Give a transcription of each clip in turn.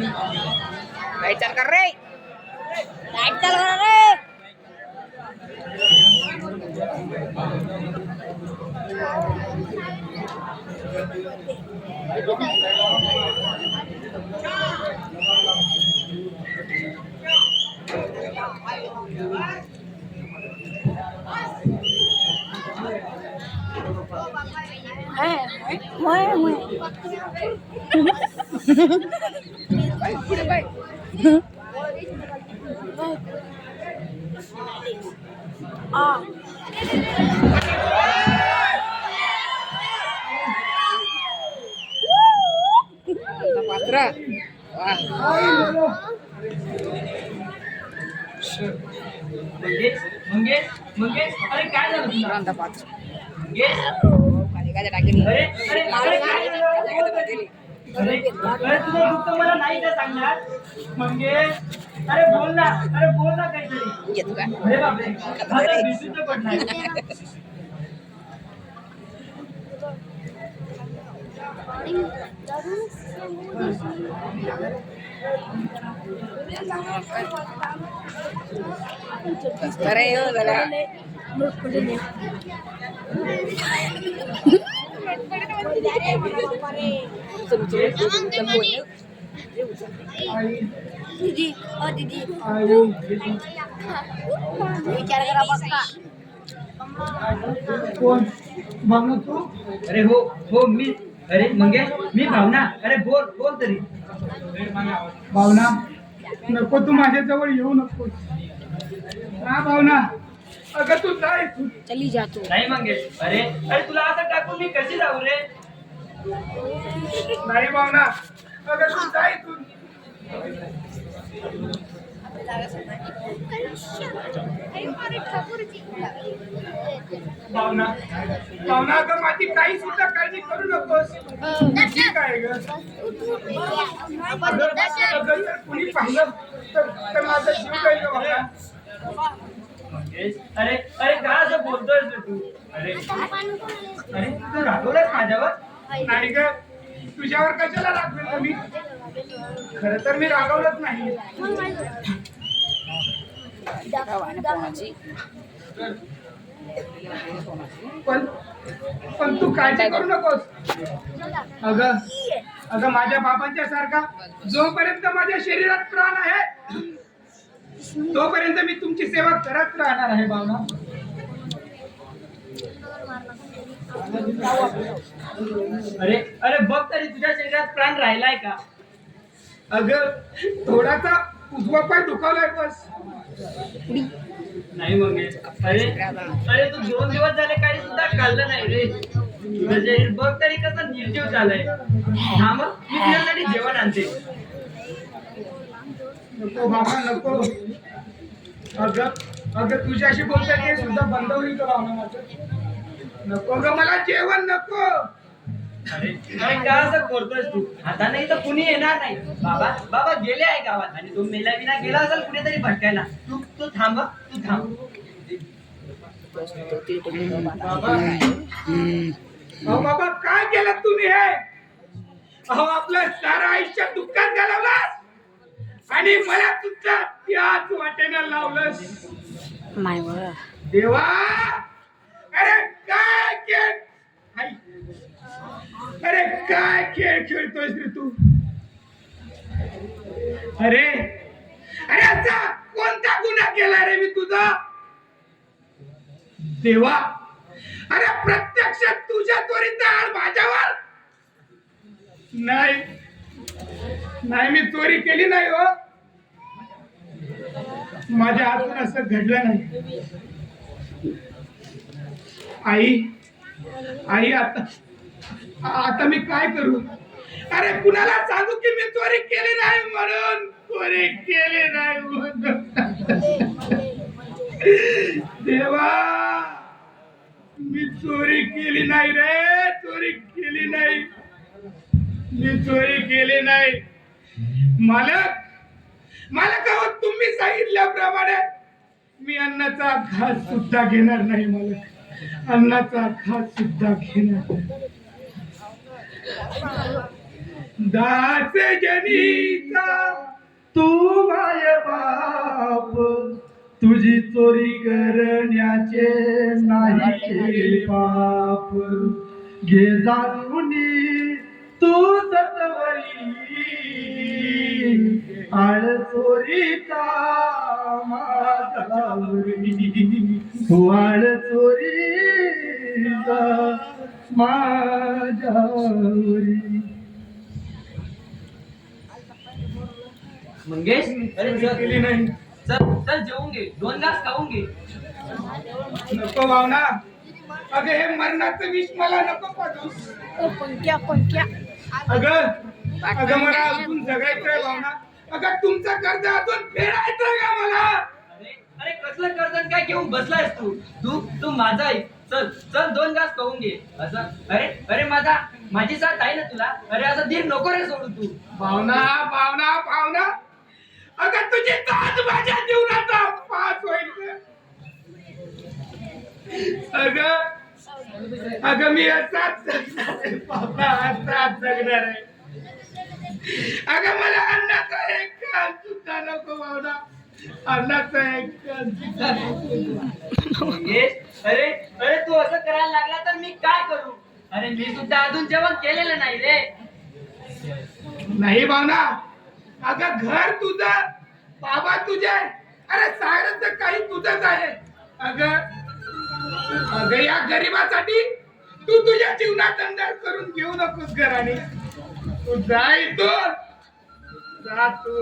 Light चालू कर रे, light चालू कर रे. पात्रा मंगेश मंगेश अरे काय झालं तुला अंधा पात्र मंगेश काय टाकेली अरे अरे अरे काय झालं अरे अरे तुझं दुःख मला नाही का सांगणार मंगेश अरे बोल ना काहीतरी येतो का अरे बापरे आता विसुद्ध पडणार अरे हो झाला दीदी ओ दीदी विचार करा बघा कोण भावना तू अरे हो हो मी अरे मंगेश मी भावना अरे बोल बोल तरी भावना नको तू माझ्या जवळ येऊ नको हा भावना अगं तू जाय तू चली जा तू नाही मंगेश अरे अरे तुला असं टाकून मी कशी जाऊ रे नाही भावना अगं तू जाय तू भावना भावना अगं माझी काही सुद्धा काळजी करू नकोस ठीक आहे ग अगं जर कुणी पाहिलं तर माझा जीव जाईल ग भावना मंगेश अरे अरे का असं बोलतोय रे तू अरे अरे तू रागवलास माझ्यावर नाही ग तुझ्यावर कशाला रागवेल मी खरं तर मी रागवलंच नाही पण तू काळजी करू नकोस अगं अगं माझ्या बाबांच्या सारखा जोपर्यंत माझ्या शरीरात प्राण आहे तोपर्यंत मी तुमची सेवा करत राहणार आहे भावना अरे अरे बघ तरी तुझ्या शरीरात प्राण राहिलाय का अगं थोडासा उजवा पाय दुखावलाय बस नाही मंगेश अरे अरे तू 2 दिवस झाले काही सुद्धा खाल्लं नाही रे तुझं शरीर बघ तरी कसं निर्जीव झालंय हा मग मी तुझ्यासाठी जेवण आणते नको बाबा नको अगं अगं तुझ्याशी बोलता ते सुद्धा बंद होईल का भावना माझं नको ग मला जेवण नको अरे अरे का असं करतोयस तू आता नाही तर कुणी येणार नाही बाबा बाबा गेले आहे गावात आणि तो मेला विना गेला असेल कुठेतरी भटकायला तू तू थांब तू थांब अहो बाबा काय केलं तुम्ही हे अहो आपलं सारं आयुष्य दुःखात घालवलं आणि मला तुझ्या त्याच वाटेनं लावलंस देवा अरे काय खेळ अरे काय खेळ खेळतोयस रे तू अरे अरे असा कोणता गुन्हा केला रे मी तुझा देवा अरे प्रत्यक्षात तुझ्या त्वरित आळ माझ्यावर नाही नाही मी चोरी केली नाही हो माझ्या हातून असं घडलं नाही आई आता मी काय करू अरे कुणाला सांगू की मी चोरी केली नाही म्हणून चोरी केली नाही म्हणून देवा मी चोरी केली नाही रे चोरी केली नाही मी चोरी केली नाही मालक हो तुम्ही सांगितल्याप्रमाणे मी अन्नाचा घास सुद्धा घेणार नाही अन्नाचा घास सुद्धा घेणार दास जनीचा तू माय बाप, तुझी चोरी करण्याचे नाही पाप, घे जाणूनी तू सतवरी, आळ चोरीचा माझावरी, आळ चोरीचा माझावरी. मंगेश, अरे चल केली नाही. चल चल जेवून घे, 2 घास खाऊन घे. नको भावना, अगं हे मरणाचं विष मला नको पाठवू. पंक्या पंक्या अगं अगं मला अजून जगायचंय भावना. अगं तुमचं कर्ज अजून फेडायचंय का मला? अरे अरे कसलं कर्जन काय घेऊन बसलायस तू? तू तू माझा ऐक. चल चल 2 घास खाऊन घे. असं अरे अरे माझी साथ आहे ना तुला. अरे असं धीर नको रे सोडून तू. भावना भावना भावना, अगं तुझी साथ माझ्या जीवनाचा पास होईल. अगं अगं मी असाच जगणार आहे बाबा, असाच जगणार आहे. अगं मला अन्नाचा एक कण सुद्धा नको भावना, अन्नाचा एक कण सुद्धा नको. मंगेश, अरे अरे तू असं करायला लागला तर मी काय करू? अरे मी सुद्धा अजून जेवण केलेलं नाही रे. नाही भावना, अगं घर तुझं, बाबा तुझे, अरे सारं काही तुझंच आहे. अगं अगं या गरिबासाठी तू तुझ्या जीवनात अंधार करून घेऊ नकोस घराने. तू जाय तू, जा तू.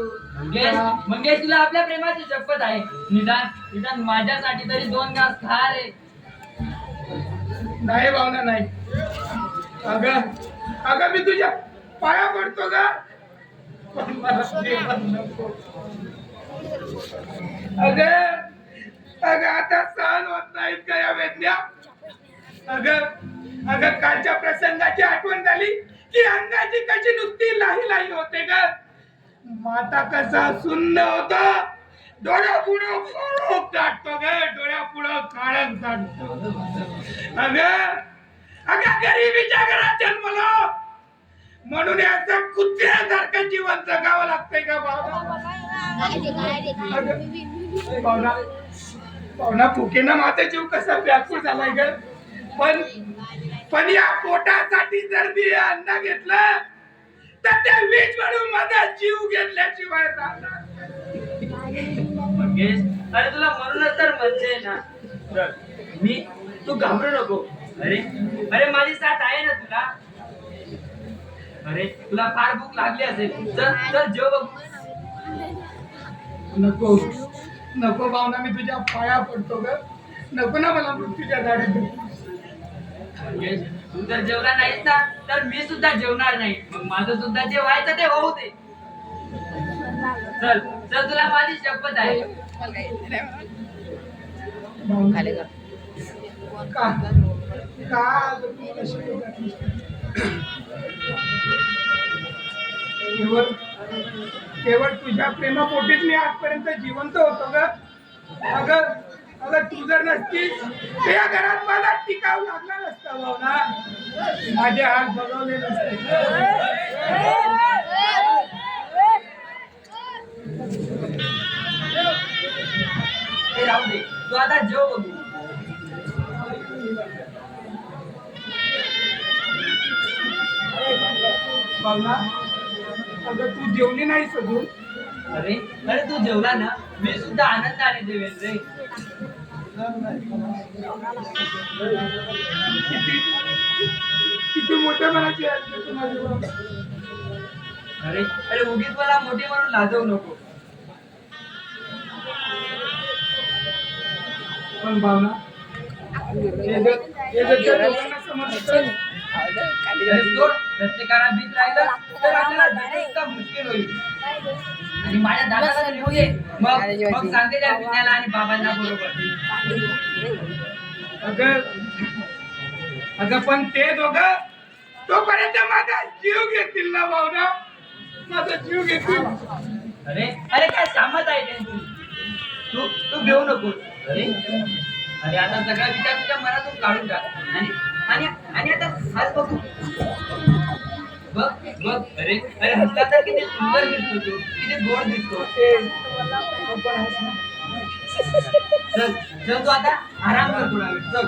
मंगेश तुला आपल्या प्रेमाची शपथ आहे. निदान निदान माझ्यासाठी तरी 2 घास खा रे. नाही भावना नाही. अगं अगं मी तुझ्या पाया पडतो ग, पण मला जेवण नको. अगं अगं आता सहन होत नाहीत का या वेदना? अगं अगं कालच्या प्रसंगाची आठवण झाली की अंगाची कशी नुसती लाही लाही होते ग. माता कसा सुन्न होता, डोळ्या पुढं काळोख दाटतो ग, डोळ्या पुढं काळोख दाटतो. अगं अगं गरिबीच्या घरात जन्मलो म्हणून याचं कुत्र्यासारखं जीवन जगावं लागतंय का बाबा? पाहुणा पाहुणा फुकेनं माझा जीव कसा व्याकुळ झालाय ग. पण या पोटासाठी जर मी अन्न घेतलं तर त्या वीज म्हणून माझा जीव घेतल्याशिवाय राहणार. मंगेश, अरे तुला म्हणूनच तर म्हणते ना मी, तू घाबरू नको. अरे अरे माझी साथ आहे ना तुला. अरे तुला फार भूक लागली असेल, चल चल जेव बघ. नको नको भावना, मी तुझ्या पाया पडतो ग. नको ना मला मृत्यूच्या दाढीत. मंगेश, तू जर जेवला नाहीस ना तर मी सुद्धा जेवणार नाही. मग माझं सुद्धा जे व्हायचं ते होऊ दे. चल चल तुला माझी शपथ आहे. का का तू अशी करतेस? केवळ तुझ्या प्रेमापोटीच मी आजपर्यंत जिवंत होतो ग. अगं अगं तू जर नसतीस तर या घरात मला टिकाव लागला नसता भावना, माझे हात बघवले नसते. हे राहू दे, तू आता जेव बघू. भावना अगं तू जेवली नाहीस अजून. अरे अरे तू जेवला ना मी सुद्धा आनंदाने जेवेन रे. किती मोठ्या मनाची आहे तू माझी भावना. अरे अरे उगीच मला मोठी म्हणून लाजवू नको. पण भावना हे जर त्या लोकांना समजतं सोड, प्रत्येकाला भीत राहिलं तर आपल्याला जगणं सुद्धा मुश्किल होईल. आणि माझ्या दादाला लिहू दे, मग सांगते त्या पिण्याला आणि बाबांना बरोबर. अगं अगं पण ते दोघं तोपर्यंत माझा जीव घेतील ना भावना, माझा जीव घेतील. अरे अरे काय सामत आहे त्यांची. तू तू घेऊ नको. अरे अरे आता सगळा विचार तुझ्या मनातून काढून टाक. आणि आणि आणि आता हाच बघू. बघ बघ अरे अरे हसला तर किती सुंदर दिसतो तू किती गोड दिसतो तू पण आहेस ना? चल चल तू आता आराम कर थोडा वेळ चल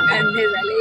गंदे झाले